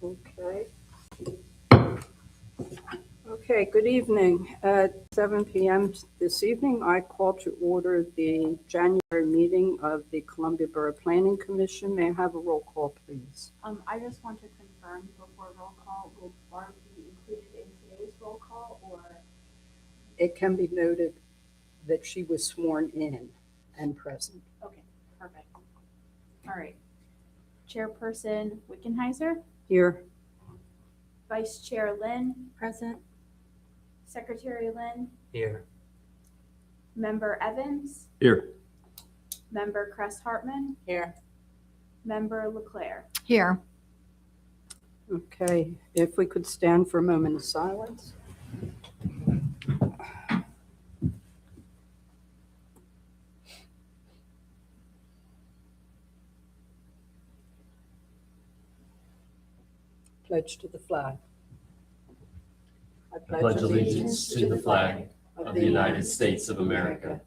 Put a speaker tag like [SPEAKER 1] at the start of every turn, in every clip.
[SPEAKER 1] Okay. Okay, good evening. At 7 p.m. this evening, I call to order the January meeting of the Columbia Borough Planning Commission. May I have a roll call, please?
[SPEAKER 2] I just want to confirm before roll call, will Barb be included in today's roll call or?
[SPEAKER 1] It can be noted that she was sworn in and present.
[SPEAKER 2] Okay, perfect. All right. Chairperson Wickenheiser,
[SPEAKER 1] Here.
[SPEAKER 2] Vice Chair Lynn,
[SPEAKER 3] Present.
[SPEAKER 2] Secretary Lynn,
[SPEAKER 4] Here.
[SPEAKER 2] Member Evans,
[SPEAKER 4] Here.
[SPEAKER 2] Member Crest Hartman,
[SPEAKER 3] Here.
[SPEAKER 2] Member Leclerc.
[SPEAKER 3] Here.
[SPEAKER 1] Okay, if we could stand for a moment of silence. Pledge to the flag.
[SPEAKER 5] I pledge allegiance to the flag of the United States of America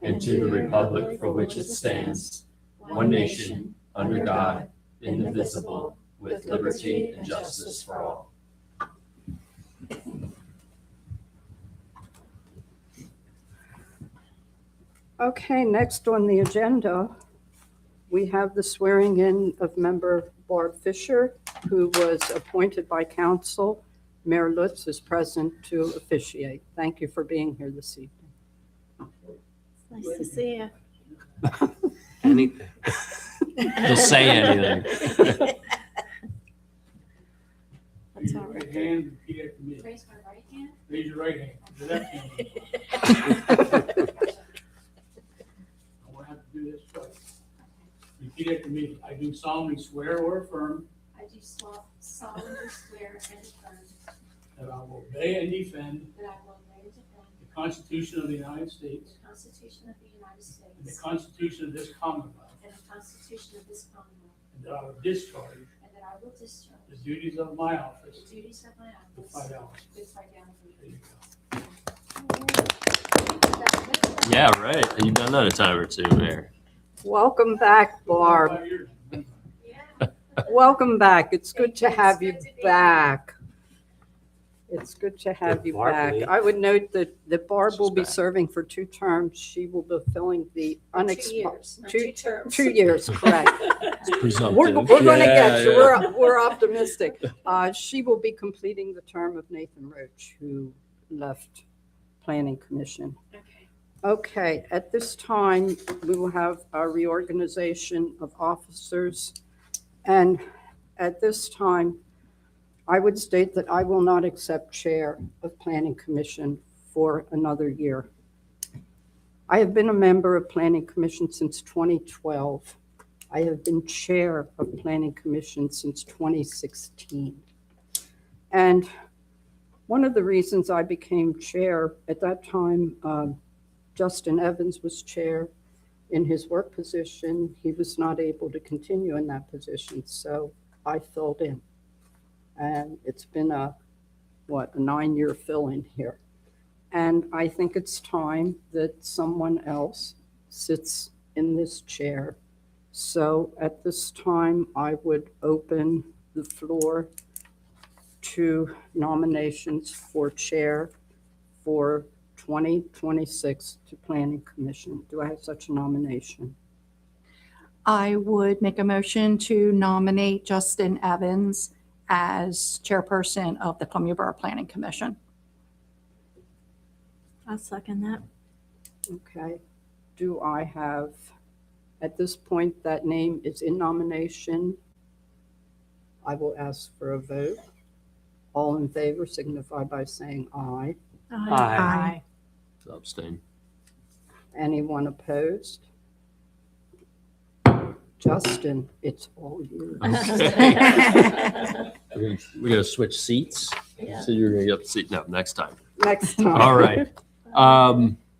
[SPEAKER 5] and to the republic for which it stands, one nation, under God, indivisible, with liberty and justice for all.
[SPEAKER 1] Okay, next on the agenda, we have the swearing in of member Barb Fisher, who was appointed by council. Mayor Lutz is present to officiate. Thank you for being here this evening.
[SPEAKER 3] Nice to see you.
[SPEAKER 4] Anything. Just say anything.
[SPEAKER 3] That's
[SPEAKER 6] Raise
[SPEAKER 3] all
[SPEAKER 6] your
[SPEAKER 3] right.
[SPEAKER 6] right hand, repeat after me.
[SPEAKER 2] Raise my right hand.
[SPEAKER 6] Raise your right hand, your left hand. I won't have to do this twice. Repeat after me. I do solemnly swear or affirm
[SPEAKER 2] I do solemnly swear and affirm
[SPEAKER 6] that I will obey and defend
[SPEAKER 2] that I will obey and defend
[SPEAKER 6] the Constitution of the United States
[SPEAKER 2] the Constitution of the United States
[SPEAKER 6] and the Constitution of this Commonwealth,
[SPEAKER 2] and the Constitution of this Commonwealth,
[SPEAKER 6] and that I will discharge
[SPEAKER 2] and that I will discharge
[SPEAKER 6] the duties of my
[SPEAKER 2] the
[SPEAKER 6] office
[SPEAKER 2] duties of my
[SPEAKER 6] with
[SPEAKER 2] office
[SPEAKER 6] fidelity.
[SPEAKER 2] with fidelity.
[SPEAKER 6] There you go.
[SPEAKER 4] Yeah, right. You've done that a time or two, Mayor.
[SPEAKER 1] Welcome back, Barb.
[SPEAKER 6] 5 years.
[SPEAKER 2] Yeah.
[SPEAKER 1] Welcome back. It's good to
[SPEAKER 2] Thank you.
[SPEAKER 1] have
[SPEAKER 2] It's
[SPEAKER 1] you
[SPEAKER 2] good to be
[SPEAKER 1] back. It's good to have you
[SPEAKER 4] Barb
[SPEAKER 1] back.
[SPEAKER 4] leave?
[SPEAKER 1] I would note that Barb will
[SPEAKER 4] She's
[SPEAKER 1] be
[SPEAKER 4] back.
[SPEAKER 1] serving for 2 terms. She will be filling the
[SPEAKER 2] 2
[SPEAKER 1] unexpired.
[SPEAKER 2] years, not
[SPEAKER 1] 2
[SPEAKER 2] terms.
[SPEAKER 1] 2 years, correct.
[SPEAKER 4] Presumptive.
[SPEAKER 1] We're going to
[SPEAKER 4] Yeah,
[SPEAKER 1] get you.
[SPEAKER 4] yeah.
[SPEAKER 1] We're optimistic. She will be completing the term of Nathan Roach, who left Planning Commission.
[SPEAKER 2] Okay.
[SPEAKER 1] Okay, at this time, we will have our reorganization of officers. And at this time, I would state that I will not accept chair of Planning Commission for another year. I have been a member of Planning Commission since 2012. I have been chair of Planning Commission since 2016. And one of the reasons I became chair at that time, Justin Evans was chair in his work position. He was not able to continue in that position, so I filled in. And it's been a 9-year fill-in here. And I think it's time that someone else sits in this chair. So at this time, I would open the floor to nominations for chair for 2026 to Planning Commission. Do I have such a nomination?
[SPEAKER 3] I would make a motion to nominate Justin Evans as chairperson of the Columbia Borough Planning Commission. I'll second that.
[SPEAKER 1] Okay. Do I have, at this point, that name is in nomination. I will ask for a vote. All in favor signify by saying aye.
[SPEAKER 4] Aye. Abstain.
[SPEAKER 1] Anyone opposed? Justin, it's all yours.
[SPEAKER 4] Okay. We're gonna switch seats.
[SPEAKER 3] Yeah.
[SPEAKER 4] So you're gonna get the seat. No, next time.
[SPEAKER 1] Next time.
[SPEAKER 4] All right.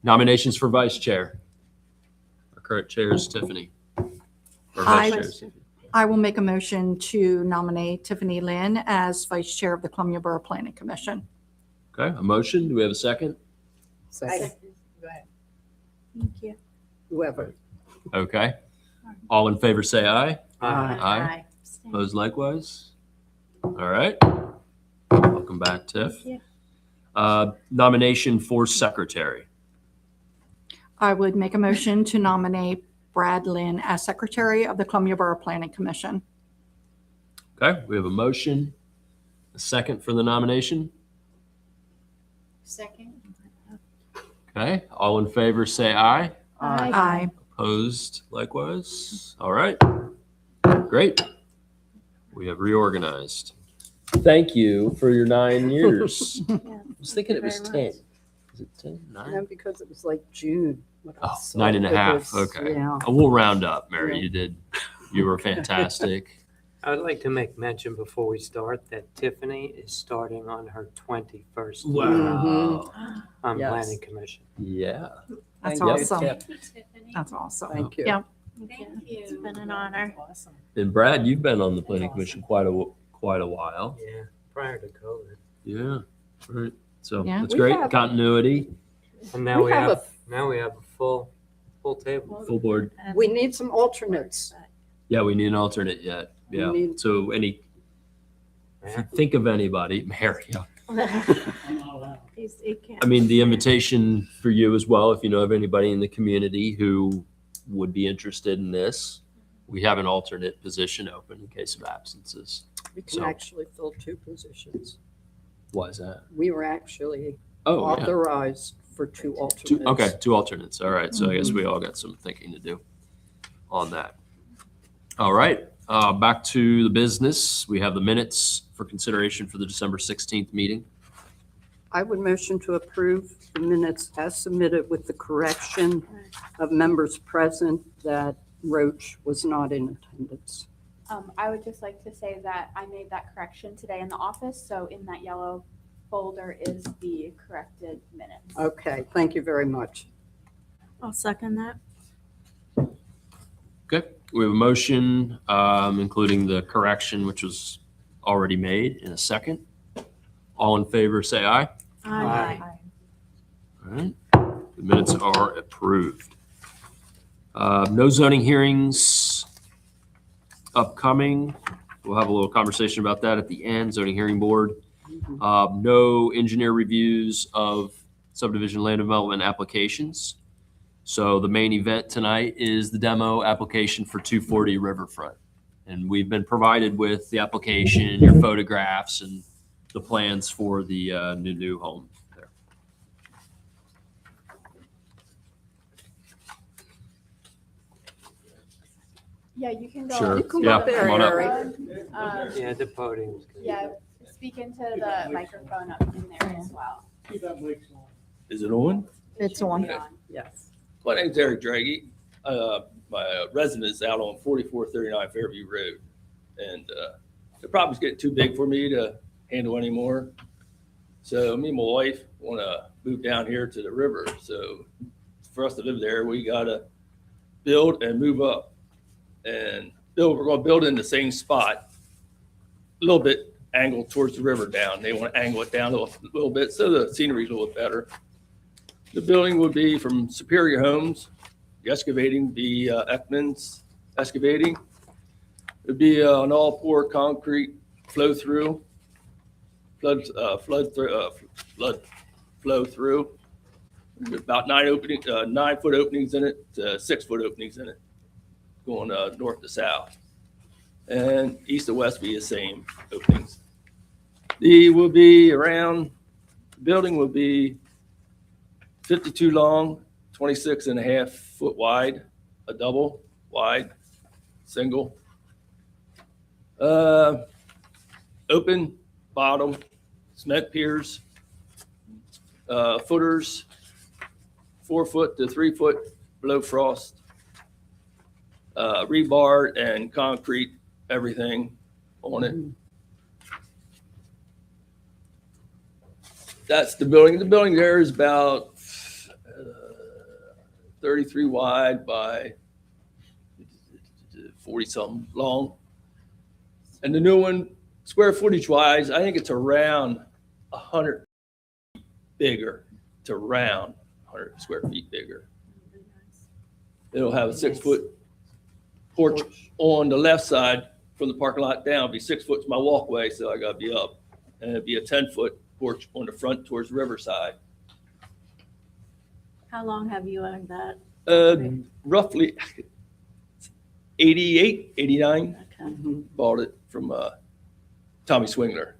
[SPEAKER 4] Nominations for vice chair. Our current chair is Tiffany. Or
[SPEAKER 3] Aye.
[SPEAKER 4] vice chair is Tiffany.
[SPEAKER 3] I will make a motion to nominate Tiffany Lynn as vice chair of the Columbia Borough Planning Commission.
[SPEAKER 4] Okay, a motion. Do we have a second?
[SPEAKER 1] Second,
[SPEAKER 3] Thank you.
[SPEAKER 1] whoever.
[SPEAKER 4] Okay. All in favor say aye.
[SPEAKER 1] Aye.
[SPEAKER 4] Aye. Opposed likewise. All right. Welcome back, Tiff. Nomination for secretary.
[SPEAKER 3] I would make a motion to nominate Brad Lynn as secretary of the Columbia Borough Planning Commission.
[SPEAKER 4] Okay, we have a motion, a second for the nomination.
[SPEAKER 2] Second.
[SPEAKER 4] Okay, all in favor, say aye.
[SPEAKER 3] Aye.
[SPEAKER 4] Opposed, likewise. All right. Great. We have reorganized. Thank you for your 9 years. I was thinking it was 10. Is it 10? 9?
[SPEAKER 1] No, because it was like June. when I
[SPEAKER 4] Oh,
[SPEAKER 1] saw
[SPEAKER 4] 9.5.
[SPEAKER 1] it was-
[SPEAKER 4] Okay.
[SPEAKER 1] Yeah.
[SPEAKER 4] We'll round up, Mary.
[SPEAKER 1] Yeah.
[SPEAKER 4] You were fantastic.
[SPEAKER 7] I would like to make mention before we start that Tiffany is starting on her 21st year
[SPEAKER 4] Wow.
[SPEAKER 7] on
[SPEAKER 1] Yes.
[SPEAKER 7] Planning Commission.
[SPEAKER 4] Yeah.
[SPEAKER 3] That's
[SPEAKER 1] Thank you.
[SPEAKER 3] awesome.
[SPEAKER 2] Tiffany.
[SPEAKER 3] That's awesome.
[SPEAKER 1] Thank you.
[SPEAKER 3] Yeah.
[SPEAKER 2] Thank you.
[SPEAKER 8] It's been an honor.
[SPEAKER 4] And Brad, you've been on the planning commission quite a while.
[SPEAKER 7] Yeah, prior to COVID.
[SPEAKER 4] Yeah. Right. So
[SPEAKER 3] Yeah.
[SPEAKER 4] that's
[SPEAKER 1] We
[SPEAKER 4] great.
[SPEAKER 1] have-
[SPEAKER 4] Continuity,
[SPEAKER 7] And now we
[SPEAKER 1] have
[SPEAKER 7] have a full table.
[SPEAKER 4] full board.
[SPEAKER 1] We need some alternates.
[SPEAKER 4] Yeah, we need an alternate yet.
[SPEAKER 1] We
[SPEAKER 4] Yeah.
[SPEAKER 1] need-
[SPEAKER 4] So if you
[SPEAKER 7] Yeah.
[SPEAKER 4] think of anybody, Mary.
[SPEAKER 6] I'm not allowed.
[SPEAKER 4] I mean, the invitation for you as well, if you know of anybody in the community who would be interested in this, we have an alternate position open in case of absences.
[SPEAKER 1] We can
[SPEAKER 4] So-
[SPEAKER 1] actually fill 2 positions.
[SPEAKER 4] Why is that?
[SPEAKER 1] We were actually
[SPEAKER 4] Oh, yeah.
[SPEAKER 1] authorized for 2
[SPEAKER 4] Two,
[SPEAKER 1] alternates.
[SPEAKER 4] okay, 2 alternates. All right. So I guess we all got some thinking to do on that. All right. Back to the business. We have the minutes for consideration for the December 16th meeting.
[SPEAKER 1] I would motion to approve the minutes as submitted with the correction of members present that Roach was not in attendance.
[SPEAKER 2] I would just like to say that I made that correction today in the office, so in that yellow folder is the corrected minutes.
[SPEAKER 1] Okay, thank you very much.
[SPEAKER 8] I'll second that.
[SPEAKER 4] Okay. We have a motion, including the correction, which was already made, in a second. All in favor, say aye.
[SPEAKER 7] Aye.
[SPEAKER 4] All right. The minutes are approved. No zoning hearings upcoming. We'll have a little conversation about that at the end, zoning hearing board. No engineer reviews of subdivision land development applications. So the main event tonight is the demo application for 240 Riverfront. And we've been provided with the application, your photographs, and the plans for the new home there.
[SPEAKER 2] Yeah, you can go.
[SPEAKER 4] Sure.
[SPEAKER 1] You come
[SPEAKER 4] Yeah,
[SPEAKER 1] up there,
[SPEAKER 4] come on up.
[SPEAKER 1] Eric.
[SPEAKER 7] Yeah, the podium's good.
[SPEAKER 2] Yeah, speak into the microphone up in there as well.
[SPEAKER 6] Keep that mic on.
[SPEAKER 9] Is it on?
[SPEAKER 3] It's on.
[SPEAKER 1] Yes.
[SPEAKER 9] My name's Eric Draghi. My residence is out on 4439 Fairview Road. And the property's getting too big for me to handle anymore. So me and my wife want to move down here to the river. So for us to live there, we got to build and move up. And we're going to build in the same spot, a little bit angled towards the river down. They want to angle it down a little bit so the scenery's a little bit better. The building would be from Superior Homes. The excavating would be Ekman's Excavating. It'd be an all-pour concrete flow through, flow through. About 9-foot openings in it, 6-foot openings in it, going north to south. And east to west be the same openings. The building will be 52 long, 26.5 foot wide, a double wide, single. Open bottom, cement piers, footers, 4 foot to 3 foot below frost, rebar and concrete, everything on it. That's the building. The building there is about 33 wide by 40 something long. And the new one, square footage wise, I think it's around 100 bigger. It's around 100 square feet bigger. It'll have a 6-foot porch on the left side from the parking lot down, it'd be 6 foot to my walkway, so I gotta be up. And it'd be a 10-foot porch on the front towards Riverside.
[SPEAKER 8] How long have you owned that?
[SPEAKER 9] Roughly 88, 89,
[SPEAKER 8] Okay.
[SPEAKER 9] bought it from Tommy Swingler.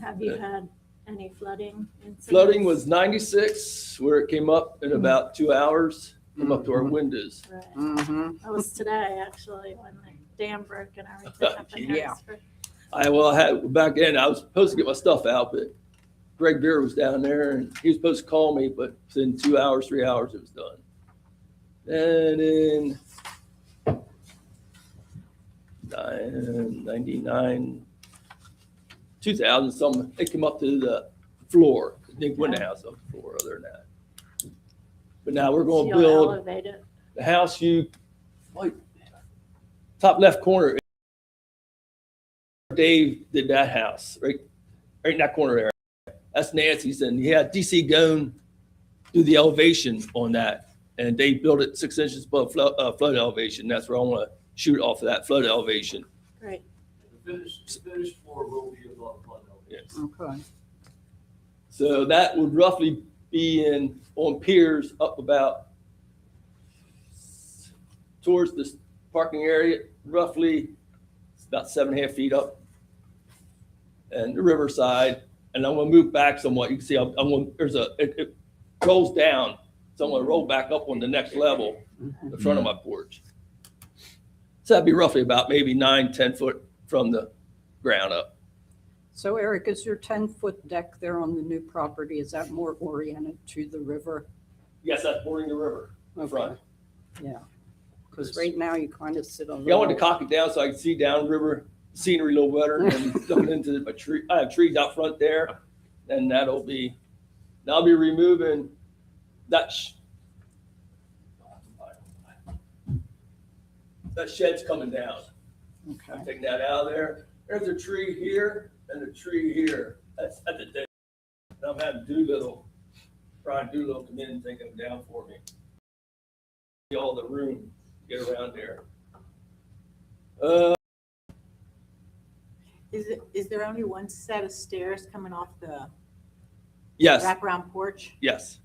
[SPEAKER 8] Have you had any flooding incidents?
[SPEAKER 9] Flooding was 96, where it came up in about 2 hours, come up to our windows.
[SPEAKER 8] Right.
[SPEAKER 1] Mhm.
[SPEAKER 8] That was today, actually, when the dam broke and everything up in
[SPEAKER 1] Yeah.
[SPEAKER 8] Harrisburg.
[SPEAKER 9] I had, back then, I was supposed to get my stuff out, but Greg Beer was down there and he was supposed to call me, but within 2 hours, 3 hours, it was done. And in 99, 2000 something, it came up to the floor. It didn't go in the house up the floor other than that. But now we're going to
[SPEAKER 8] You'll
[SPEAKER 9] build
[SPEAKER 8] elevate it.
[SPEAKER 9] the house like, top left corner. Dave did that house, right in that corner there. That's Nancy's, and he had DC Gone do the elevation on that, and they built it 6 inches above flood elevation. That's where I want to shoot off of that flood elevation.
[SPEAKER 8] Great.
[SPEAKER 6] The finished floor will be above flood elevation.
[SPEAKER 9] Yes.
[SPEAKER 1] Okay.
[SPEAKER 9] So that would roughly be on piers up about towards the parking area, roughly it's about 7.5 feet up. And the riverside, and I'm gonna move back somewhat. You can see it rolls down. So I'm gonna roll back up on the next level, the front of my porch. So that'd be roughly about maybe 9-10 foot from the ground up.
[SPEAKER 1] So Eric, is your 10-foot deck there on the new property, is that more oriented to the river?
[SPEAKER 9] Yes, that's bordering the river, the front.
[SPEAKER 1] Yeah, because right now you kind of sit on the.
[SPEAKER 9] Yeah, I wanted to cock it down so I could see down river scenery a little better and looking into my tree. I have trees out front there, and I'll be removing that. That shed's coming down.
[SPEAKER 1] Okay.
[SPEAKER 9] I'm taking that out of there. There's a tree here and a tree here. That's at the day. And I'm having Brian Doolittle come in and take them down for me. All the room to get around there.
[SPEAKER 10] Is there only one set of stairs coming off the
[SPEAKER 9] Yes.
[SPEAKER 10] wraparound porch?
[SPEAKER 9] Yes.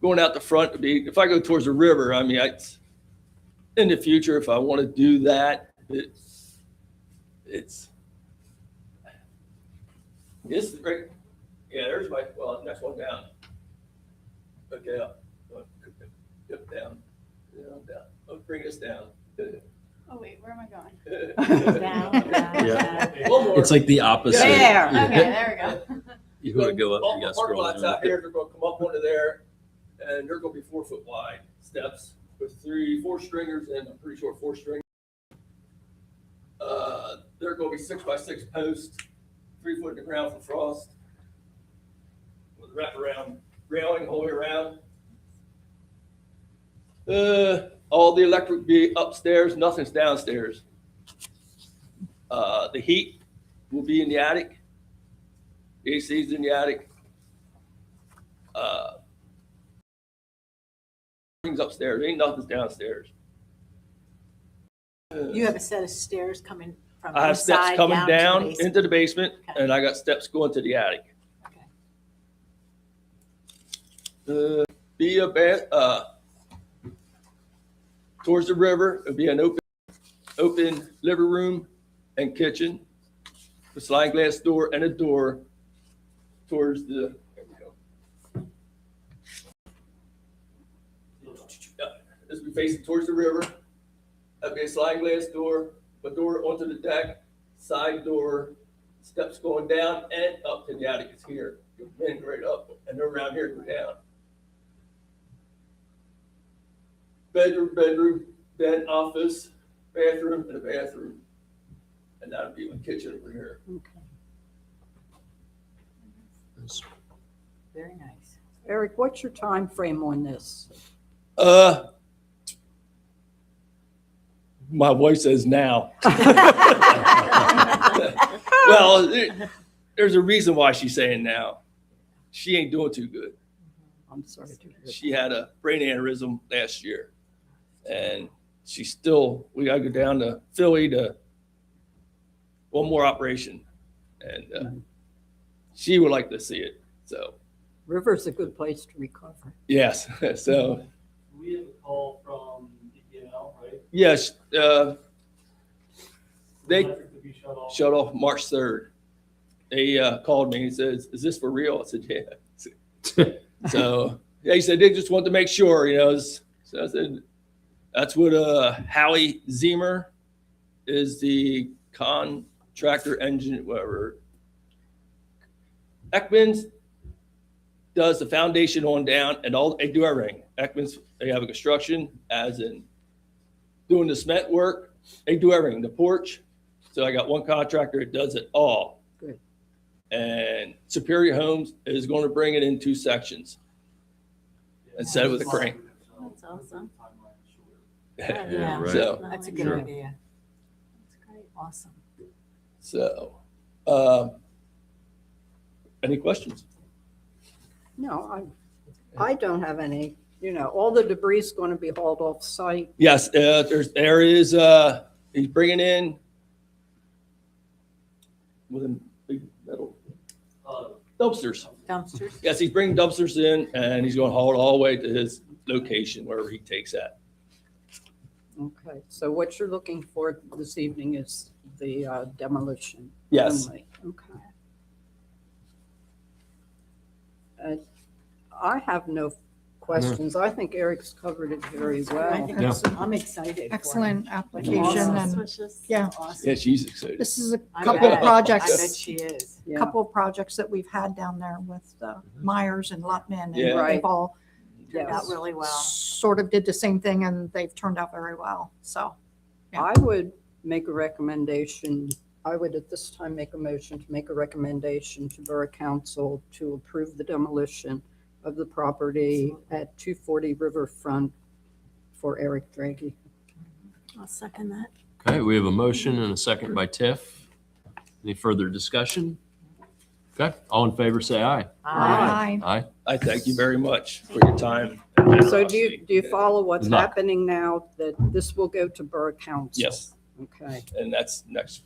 [SPEAKER 9] Going out the front would be, if I go towards the river, I mean, in the future, if I want to do that, it's right. Yeah, there's next one down. Okay, up, down. Let's bring this down.
[SPEAKER 2] Oh, wait, where am I going?
[SPEAKER 10] Down, down,
[SPEAKER 5] Yeah.
[SPEAKER 10] down.
[SPEAKER 9] One more.
[SPEAKER 5] It's like the opposite.
[SPEAKER 10] There.
[SPEAKER 2] Okay, there we go.
[SPEAKER 5] You want to go up,
[SPEAKER 9] All
[SPEAKER 5] you
[SPEAKER 9] the
[SPEAKER 5] got to
[SPEAKER 9] parking
[SPEAKER 5] scroll
[SPEAKER 9] lots
[SPEAKER 5] down.
[SPEAKER 9] out here, they're gonna come up onto there, and they're gonna be 4 foot wide steps with 4 stringers, and I'm pretty sure 4 stringers. They're gonna be 6x6 posts, 3 foot in the ground for frost, with wraparound railing all the way around. All the electric be upstairs, nothing's downstairs. The heat will be in the attic. The AC's in the attic. Things upstairs, ain't nothing's downstairs.
[SPEAKER 10] You have a set of stairs coming from
[SPEAKER 9] I have
[SPEAKER 10] the
[SPEAKER 9] steps
[SPEAKER 10] side
[SPEAKER 9] coming
[SPEAKER 10] down to the
[SPEAKER 9] down
[SPEAKER 10] basement.
[SPEAKER 9] into the basement,
[SPEAKER 10] Okay.
[SPEAKER 9] and I got steps going to the attic.
[SPEAKER 10] Okay.
[SPEAKER 9] Be a towards the river, it'll be an open living room and kitchen, a sliding glass door and a door towards the, there we go. This will be facing towards the river. That'll be a sliding glass door, a door onto the deck, side door, steps going down and up to the attic. It's here. You'll bend right up, and then around here go down. Bedroom, bed, office, bathroom, and a bathroom. And that'll be my kitchen over here.
[SPEAKER 10] Very nice.
[SPEAKER 1] Eric, what's your time frame on this?
[SPEAKER 9] My wife says now. Well, there's a reason why she's saying now. She ain't doing too good.
[SPEAKER 1] I'm sorry to hear that.
[SPEAKER 9] She had a brain aneurysm last year, and we gotta go down to Philly to one more operation. And she would like to see it. So,
[SPEAKER 1] River's a good place to recover.
[SPEAKER 9] yes. So,
[SPEAKER 6] We have a call from DPNL, right?
[SPEAKER 9] yes, they
[SPEAKER 6] Electric to be shut off.
[SPEAKER 9] shut off March 3rd. They called me and says, "Is this for real?" I said, "Yeah." So yeah, he said they just want to make sure, So I said, "That's what Hallie Zemer is the contractor engine, whatever. Ekman's does the foundation on down, and they do everything. Ekman's, they have a construction, as in doing the cement work. They do everything. The porch. So I got one contractor that does it all."
[SPEAKER 1] Good.
[SPEAKER 9] And Superior Homes is going to bring it in 2 sections and set it with a crane.
[SPEAKER 8] That's awesome.
[SPEAKER 10] Yeah.
[SPEAKER 5] right.
[SPEAKER 9] So,
[SPEAKER 10] That's a good
[SPEAKER 5] Sure.
[SPEAKER 10] idea.
[SPEAKER 8] That's great.
[SPEAKER 10] Awesome.
[SPEAKER 9] any questions?
[SPEAKER 1] No, I don't have any, all the debris is going to be hauled off site.
[SPEAKER 9] Yes, he's bringing in with a big metal dumpsters.
[SPEAKER 10] Dumpsters.
[SPEAKER 9] Yes, he's bringing dumpsters in and he's going to haul it all the way to his location wherever he takes that.
[SPEAKER 1] Okay, so what you're looking for this evening is the demolition?
[SPEAKER 9] Yes.
[SPEAKER 1] only. Okay. I have no questions. I think Eric's covered it very
[SPEAKER 10] I
[SPEAKER 1] well.
[SPEAKER 10] think it's- I'm excited. for it.
[SPEAKER 3] Excellent application,
[SPEAKER 10] Awesome.
[SPEAKER 3] and
[SPEAKER 8] Was just
[SPEAKER 3] yeah,
[SPEAKER 10] Awesome.
[SPEAKER 9] Yeah, she's excited.
[SPEAKER 3] this is a
[SPEAKER 10] I
[SPEAKER 3] couple
[SPEAKER 10] bet.
[SPEAKER 3] of
[SPEAKER 10] I bet
[SPEAKER 3] projects,
[SPEAKER 10] she is.
[SPEAKER 1] Yeah.
[SPEAKER 3] couple of projects that we've had down there with Myers and Lutman,
[SPEAKER 9] Yeah.
[SPEAKER 3] and
[SPEAKER 1] Right.
[SPEAKER 3] they've all
[SPEAKER 10] Turned out
[SPEAKER 1] Yes.
[SPEAKER 10] really well.
[SPEAKER 3] sort of did the same thing, and they've turned out very well, so. Yeah.
[SPEAKER 1] I would make a recommendation, I would at this time make a motion to make a recommendation to Borough Council to approve the demolition of the property at 240 Riverfront for Eric Draghi.
[SPEAKER 8] I'll second that.
[SPEAKER 4] Okay, we have a motion and a second by Tiff. Any further discussion? Okay, all in favor, say aye.
[SPEAKER 3] Aye.
[SPEAKER 4] Aye.
[SPEAKER 9] I thank you very much for your time.
[SPEAKER 1] So do you follow what's
[SPEAKER 4] Good luck.
[SPEAKER 1] happening now, that this will go to Borough Council?
[SPEAKER 9] Yes,
[SPEAKER 1] Okay,
[SPEAKER 9] and that's next.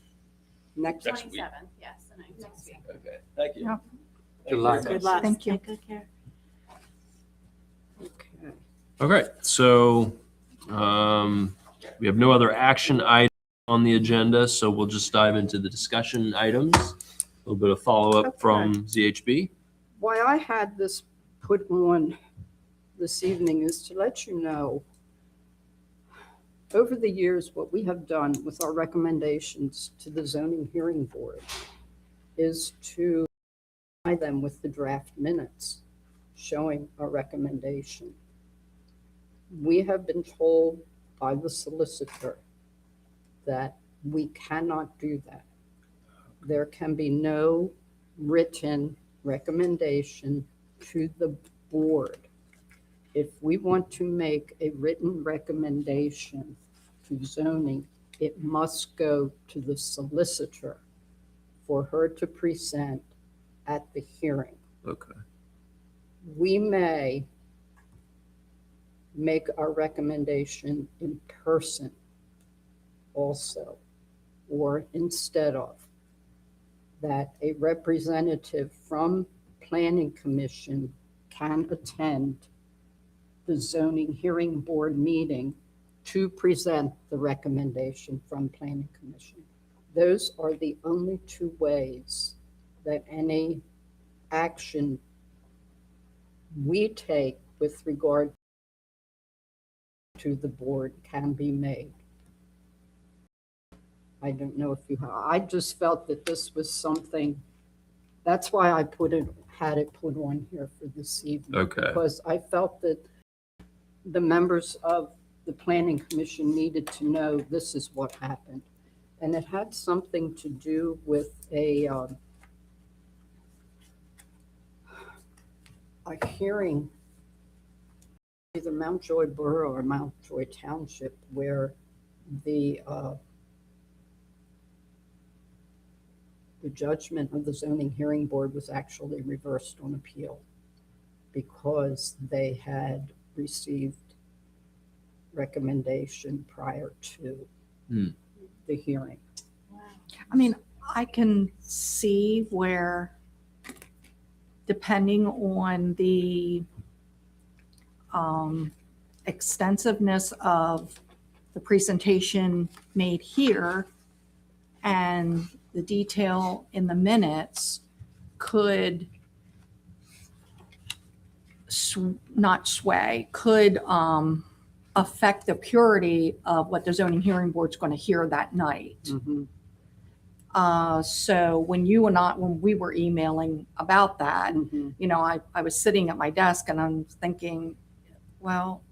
[SPEAKER 1] next,
[SPEAKER 9] Next week.
[SPEAKER 2] 27th, yes, the next week.
[SPEAKER 9] Okay, thank you.
[SPEAKER 3] Yeah.
[SPEAKER 9] Thank you
[SPEAKER 7] luck.
[SPEAKER 9] very
[SPEAKER 10] Good
[SPEAKER 9] much.
[SPEAKER 10] luck.
[SPEAKER 3] Thank you.
[SPEAKER 8] Take good care.
[SPEAKER 1] okay.
[SPEAKER 4] Okay, so we have no other action items on the agenda, so we'll just dive into the discussion items. A little bit of follow-up from ZHB.
[SPEAKER 1] Why I had this put on this evening is to let you know, over the years, what we have done with our recommendations to the zoning hearing board is to provide them with the draft minutes showing our recommendation. We have been told by the solicitor that we cannot do that. There can be no written recommendation to the board. If we want to make a written recommendation to zoning, it must go to the solicitor for her to present at the hearing.
[SPEAKER 4] Okay.
[SPEAKER 1] We may make our recommendation in person also, or instead of, that a representative from Planning Commission can attend the zoning hearing board meeting to present the recommendation from Planning Commission. Those are the only 2 ways that any action we take with regard to the board can be made. I don't know if I just felt that this was something, that's why I had it put on here for this evening.
[SPEAKER 4] Okay.
[SPEAKER 1] Because I felt that the members of the Planning Commission needed to know this is what happened. And it had something to do with a hearing, either Mountjoy Borough or Mountjoy Township, where the judgment of the zoning hearing board was actually reversed on appeal because they had received recommendation prior to
[SPEAKER 4] Hmm.
[SPEAKER 1] the hearing.
[SPEAKER 3] I mean, I can see where, depending on the extensiveness of the presentation made here and the detail in the minutes, could not sway, could affect the purity of what the zoning hearing board's going to hear that night.
[SPEAKER 1] Mhm.
[SPEAKER 3] So when we were emailing about that,
[SPEAKER 1] Mhm.
[SPEAKER 3] you know, I was sitting at my desk and I'm thinking, well,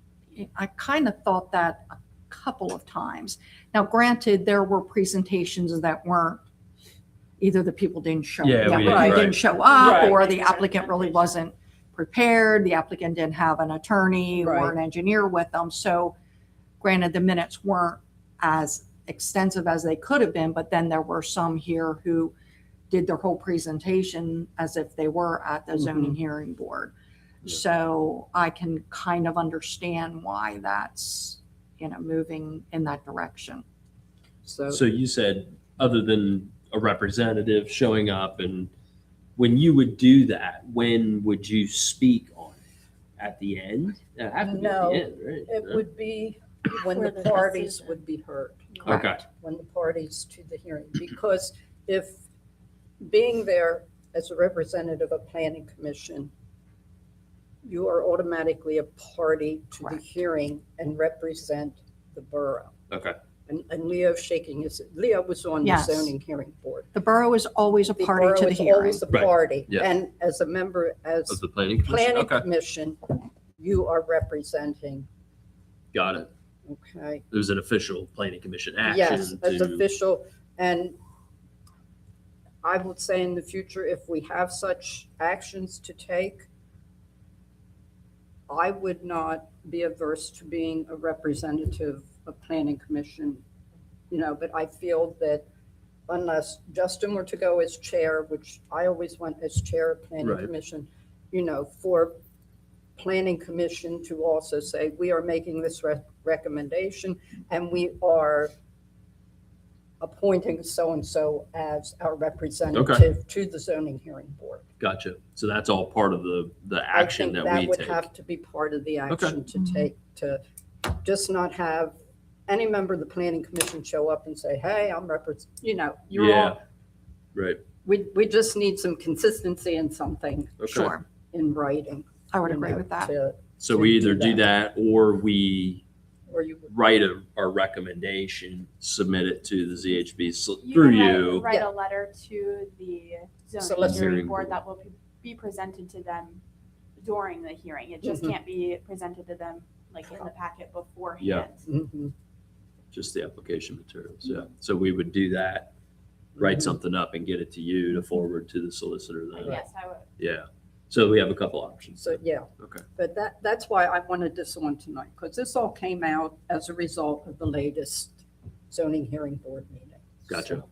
[SPEAKER 3] I kind of thought that a couple of times. Now, granted, there were presentations that weren't, either the people didn't show,
[SPEAKER 4] Yeah, we didn't,
[SPEAKER 3] didn't
[SPEAKER 4] right.
[SPEAKER 3] show up,
[SPEAKER 1] Right.
[SPEAKER 3] or the applicant really wasn't prepared. The applicant didn't have an attorney or
[SPEAKER 1] Right.
[SPEAKER 3] an engineer with them. So granted, the minutes weren't as extensive as they could have been, but then there were some here who did their whole presentation as if they were at the zoning hearing board.
[SPEAKER 4] Yeah.
[SPEAKER 3] So I can kind of understand why that's, moving in that direction.
[SPEAKER 4] So you said, other than a representative showing up, and when you would do that, when would you speak on it? At the end? It have to be at
[SPEAKER 1] No,
[SPEAKER 4] the end, right?
[SPEAKER 1] It
[SPEAKER 4] No?
[SPEAKER 1] would be when
[SPEAKER 8] For
[SPEAKER 1] the
[SPEAKER 8] the
[SPEAKER 1] parties
[SPEAKER 8] decision.
[SPEAKER 1] would be heard.
[SPEAKER 4] Okay,
[SPEAKER 1] When the parties to the hearing, because if being there as a representative of planning commission, you are automatically a party to the
[SPEAKER 3] Correct.
[SPEAKER 1] hearing and represent the borough.
[SPEAKER 4] okay.
[SPEAKER 1] And Leo's shaking Leo was on the
[SPEAKER 3] Yes.
[SPEAKER 1] zoning hearing board.
[SPEAKER 3] The borough is always a
[SPEAKER 1] The
[SPEAKER 3] party to
[SPEAKER 1] borough
[SPEAKER 3] the
[SPEAKER 1] is
[SPEAKER 3] hearing.
[SPEAKER 1] always a
[SPEAKER 4] Right.
[SPEAKER 1] party.
[SPEAKER 4] Yeah.
[SPEAKER 1] And as a member, as
[SPEAKER 4] Of the planning commission?
[SPEAKER 1] planning
[SPEAKER 4] Okay,
[SPEAKER 1] commission, you are representing,
[SPEAKER 4] got it.
[SPEAKER 1] okay?
[SPEAKER 4] It was an official planning commission action
[SPEAKER 1] Yes, as
[SPEAKER 4] to,
[SPEAKER 1] official, and I would say in the future, if we have such actions to take, I would not be averse to being a representative of planning commission, but I feel that unless Justin were to go as chair, which I always went as chair of planning
[SPEAKER 4] Right.
[SPEAKER 1] commission, for planning commission to also say, we are making this recommendation and we are appointing so-and-so as our representative to the zoning hearing board.
[SPEAKER 4] gotcha. So that's all part of the
[SPEAKER 1] I
[SPEAKER 4] action
[SPEAKER 1] think
[SPEAKER 4] that we
[SPEAKER 1] would
[SPEAKER 4] take.
[SPEAKER 1] have to be part of the action to
[SPEAKER 3] Mhm.
[SPEAKER 1] take, to just not have any member of the planning commission show up and say, hey, I'm you're
[SPEAKER 4] Yeah,
[SPEAKER 1] all,
[SPEAKER 4] right,
[SPEAKER 1] we just need some consistency and something
[SPEAKER 4] okay.
[SPEAKER 3] Sure,
[SPEAKER 1] in writing.
[SPEAKER 3] I would agree with that.
[SPEAKER 1] To
[SPEAKER 4] So we either
[SPEAKER 1] do
[SPEAKER 4] do that or we
[SPEAKER 1] Or you would,
[SPEAKER 4] write our recommendation, submit it to the ZHB
[SPEAKER 2] You
[SPEAKER 4] through
[SPEAKER 2] can
[SPEAKER 4] you.
[SPEAKER 2] write a letter to the zoning
[SPEAKER 1] Solicitor.
[SPEAKER 2] hearing
[SPEAKER 4] Hearing
[SPEAKER 2] board
[SPEAKER 4] board.
[SPEAKER 2] that will be presented to them during the hearing. It just
[SPEAKER 1] Mhm.
[SPEAKER 2] can't be presented to them like in the packet beforehand.
[SPEAKER 1] mhm.
[SPEAKER 4] Just the application materials, yeah. So we would do that, write
[SPEAKER 1] Mhm.
[SPEAKER 4] something up and get it to you to forward to the solicitor then.
[SPEAKER 2] Yes, I would.
[SPEAKER 4] Yeah. So we have a couple options.
[SPEAKER 1] So, yeah.
[SPEAKER 4] Okay.
[SPEAKER 1] But that's why I wanted this one tonight, because this all came out as a result of the latest zoning hearing board meeting.
[SPEAKER 4] Gotcha.
[SPEAKER 1] So,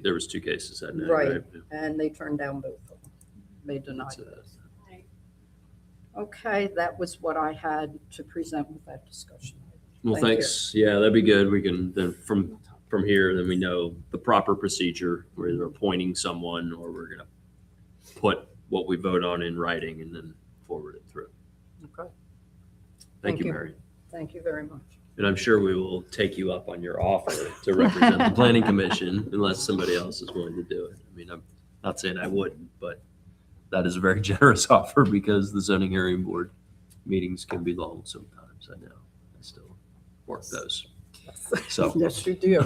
[SPEAKER 4] There was two cases that night,
[SPEAKER 1] Right.
[SPEAKER 4] right? Yeah.
[SPEAKER 1] and they turned down both of them. They denied
[SPEAKER 4] That's it.
[SPEAKER 1] this. Okay, that was what I had to present with that discussion.
[SPEAKER 4] Well,
[SPEAKER 1] Thank you.
[SPEAKER 4] thanks. Yeah, that'd be good. We can then from here, then we know the proper procedure. We're either appointing someone or we're gonna put what we vote on in writing and then forward it through.
[SPEAKER 1] Okay,
[SPEAKER 4] Thank
[SPEAKER 1] Thank
[SPEAKER 4] you,
[SPEAKER 1] you.
[SPEAKER 4] Mary.
[SPEAKER 1] thank you very much.
[SPEAKER 4] And I'm sure we will take you up on your offer to represent the planning commission unless somebody else is willing to do it. I mean, I'm not saying I wouldn't, but that is a very generous offer because the zoning hearing board meetings can be long sometimes. I know. I still work those. So.
[SPEAKER 1] Yes, you do.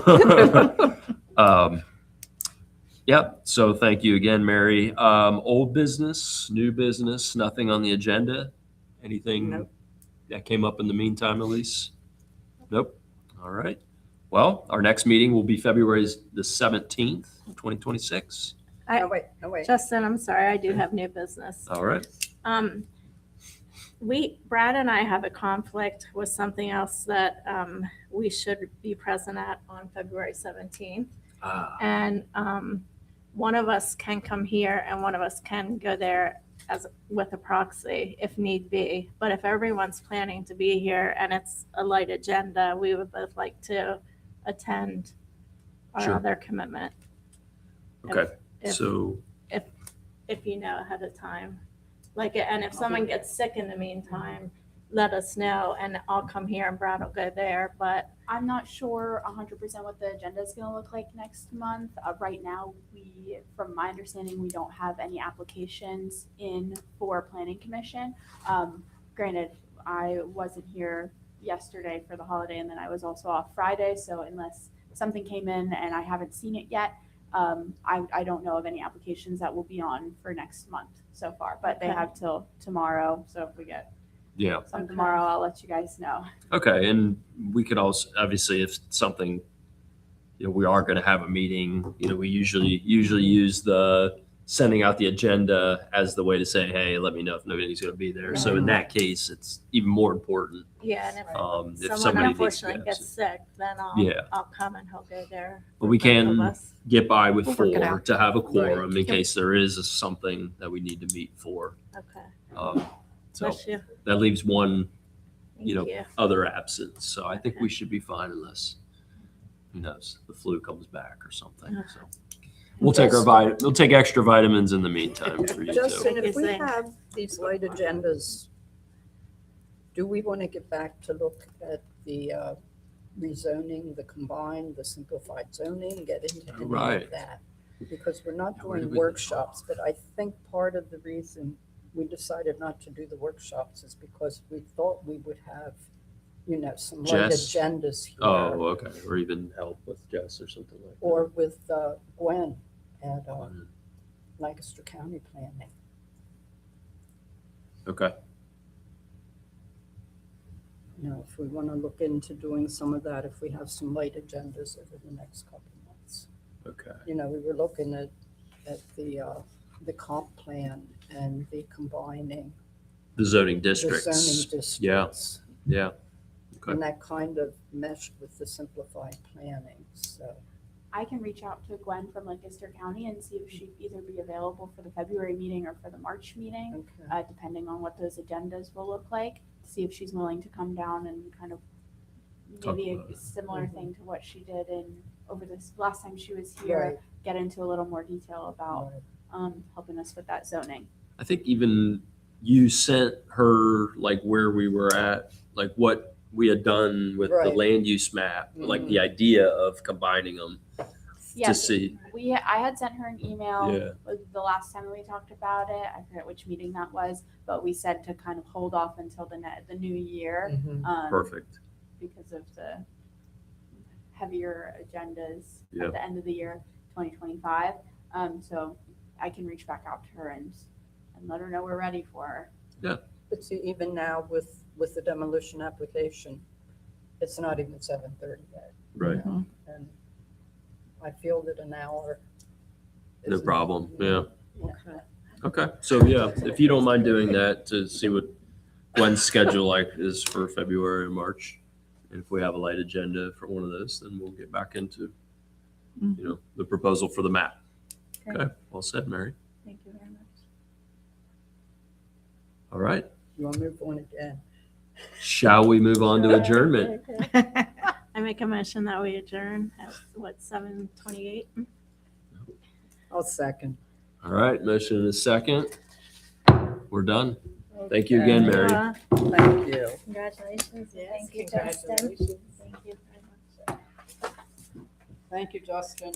[SPEAKER 4] Yep. So thank you again, Mary. Old business, new business, nothing on the agenda? Anything
[SPEAKER 1] Nope.
[SPEAKER 4] that came up in the meantime, Elise? Nope. All right. Well, our next meeting will be February the 17th, 2026.
[SPEAKER 1] No, wait.
[SPEAKER 8] Justin, I'm sorry, I do have new business.
[SPEAKER 4] All right.
[SPEAKER 8] Brad and I have a conflict with something else that we should be present at on February 17th. And one of us can come here and one of us can go there with a proxy if need be. But if everyone's planning to be here and it's a light agenda, we would both like to attend our
[SPEAKER 4] Sure.
[SPEAKER 8] other commitment.
[SPEAKER 4] Okay,
[SPEAKER 8] If-
[SPEAKER 4] so,
[SPEAKER 8] If you know ahead of time. Like, and if someone gets sick in the meantime, let us know and I'll come here and Brad will go there. But
[SPEAKER 2] I'm not sure 100% what the agenda is going to look like next month. Right now, from my understanding, we don't have any applications in for Planning Commission. Granted, I wasn't here yesterday for the holiday, and then I was also off Friday. So unless something came in and I haven't seen it yet, I don't know of any applications that will be on for next month so far. But they
[SPEAKER 8] Okay.
[SPEAKER 2] have till tomorrow. So if we get
[SPEAKER 4] yeah.
[SPEAKER 2] some
[SPEAKER 8] Okay.
[SPEAKER 2] tomorrow, I'll let you guys know.
[SPEAKER 4] Okay, and we could also, obviously, if something, we are going to have a meeting, we usually use the sending out the agenda as the way to say, hey, let me know if nobody's going to be there. So in that case, it's even more important.
[SPEAKER 8] yeah, and if
[SPEAKER 4] If
[SPEAKER 8] someone
[SPEAKER 4] somebody needs to
[SPEAKER 8] unfortunately
[SPEAKER 4] be
[SPEAKER 8] gets
[SPEAKER 4] absent.
[SPEAKER 8] sick, then
[SPEAKER 4] Yeah.
[SPEAKER 8] I'll come and he'll go there.
[SPEAKER 4] But we
[SPEAKER 8] for both of
[SPEAKER 4] can
[SPEAKER 8] us.
[SPEAKER 4] get by with
[SPEAKER 3] We'll work it
[SPEAKER 4] four
[SPEAKER 3] out.
[SPEAKER 4] to have a quorum in
[SPEAKER 3] Yep.
[SPEAKER 4] case there is something that we need to meet for.
[SPEAKER 8] Okay.
[SPEAKER 4] So
[SPEAKER 8] Bless you.
[SPEAKER 4] that leaves one
[SPEAKER 8] Thank
[SPEAKER 4] you know,
[SPEAKER 8] you.
[SPEAKER 4] other absence. So I think
[SPEAKER 8] Okay.
[SPEAKER 4] we should be fine unless, who knows, the flu comes back or something.
[SPEAKER 8] Okay.
[SPEAKER 4] So we'll take we'll take extra vitamins in the meantime for you too.
[SPEAKER 1] Justin, if we
[SPEAKER 8] Thank you.
[SPEAKER 1] have these light agendas, do we want to get back to look at the rezoning, the combined, the simplified zoning, get into any
[SPEAKER 4] Right.
[SPEAKER 1] of that? Because we're not
[SPEAKER 4] Yeah, where did
[SPEAKER 1] doing
[SPEAKER 4] we-
[SPEAKER 1] workshops, but I think part of the reason we decided not to do the workshops is because we thought we would have, some light
[SPEAKER 4] Jess?
[SPEAKER 1] agendas here.
[SPEAKER 4] Oh, okay. Or even help with Jess or something like that.
[SPEAKER 1] Or with Gwen at
[SPEAKER 4] Um,
[SPEAKER 1] Lancaster County Planning.
[SPEAKER 4] Okay.
[SPEAKER 1] If we want to look into doing some of that, if we have some light agendas over the next couple of months.
[SPEAKER 4] Okay.
[SPEAKER 1] We were looking at the comp plan and the combining
[SPEAKER 4] The zoning
[SPEAKER 1] the zoning
[SPEAKER 4] districts.
[SPEAKER 1] districts.
[SPEAKER 4] Yeah. Okay.
[SPEAKER 1] And that kind of meshed with the simplified planning, so.
[SPEAKER 2] I can reach out to Gwen from Lancaster County and see if she'd either be available for the February meeting or for the March meeting,
[SPEAKER 1] Okay.
[SPEAKER 2] depending on what those agendas will look like, to see if she's willing to come down and kind of
[SPEAKER 4] Talk
[SPEAKER 2] maybe
[SPEAKER 4] about
[SPEAKER 2] a
[SPEAKER 4] it.
[SPEAKER 2] similar
[SPEAKER 1] Mhm.
[SPEAKER 2] thing to what she did over this last time she was here,
[SPEAKER 1] Right,
[SPEAKER 2] get into a little more detail about
[SPEAKER 1] right.
[SPEAKER 2] helping us with that zoning.
[SPEAKER 4] I think even you sent her like where we were at, like what we had done with the
[SPEAKER 1] Right.
[SPEAKER 4] land use map, like the idea of combining them to
[SPEAKER 2] Yes,
[SPEAKER 4] see.
[SPEAKER 2] I had sent her an email
[SPEAKER 4] Yeah.
[SPEAKER 2] the last time we talked about it. I forget which meeting that was, but we said to kind of hold off until the new year.
[SPEAKER 1] Mhm.
[SPEAKER 4] Perfect.
[SPEAKER 2] Because of the heavier agendas
[SPEAKER 4] Yeah.
[SPEAKER 2] at the end of the year, 2025. So I can reach back out to her and let her know we're ready for her.
[SPEAKER 1] But see, even now with the demolition application, it's not even 7:30 yet.
[SPEAKER 4] Right.
[SPEAKER 1] And I feel that an hour.
[SPEAKER 4] No
[SPEAKER 1] isn't-
[SPEAKER 4] problem. Yeah.
[SPEAKER 1] Okay.
[SPEAKER 4] Okay. So yeah, if you don't mind doing that to see what Gwen's schedule like is for February or March. And if we have a light agenda for one of those, then we'll get back into, the proposal for the map.
[SPEAKER 2] Great.
[SPEAKER 4] Okay. Well said, Mary.
[SPEAKER 2] Thank you very much.
[SPEAKER 4] All right.
[SPEAKER 1] You want to move on again?
[SPEAKER 4] Shall we move on to adjournment?
[SPEAKER 8] I make a motion that we adjourn at 7:28?
[SPEAKER 1] I'll second.
[SPEAKER 4] All right. Motion and a second. We're done. Thank you again,
[SPEAKER 1] Okay.
[SPEAKER 4] Mary.
[SPEAKER 1] Thank you.
[SPEAKER 8] Congratulations.
[SPEAKER 10] Yes,
[SPEAKER 8] Thank you, Justin.
[SPEAKER 10] congratulations.
[SPEAKER 8] Thank you very much.
[SPEAKER 1] Thank you, Justin.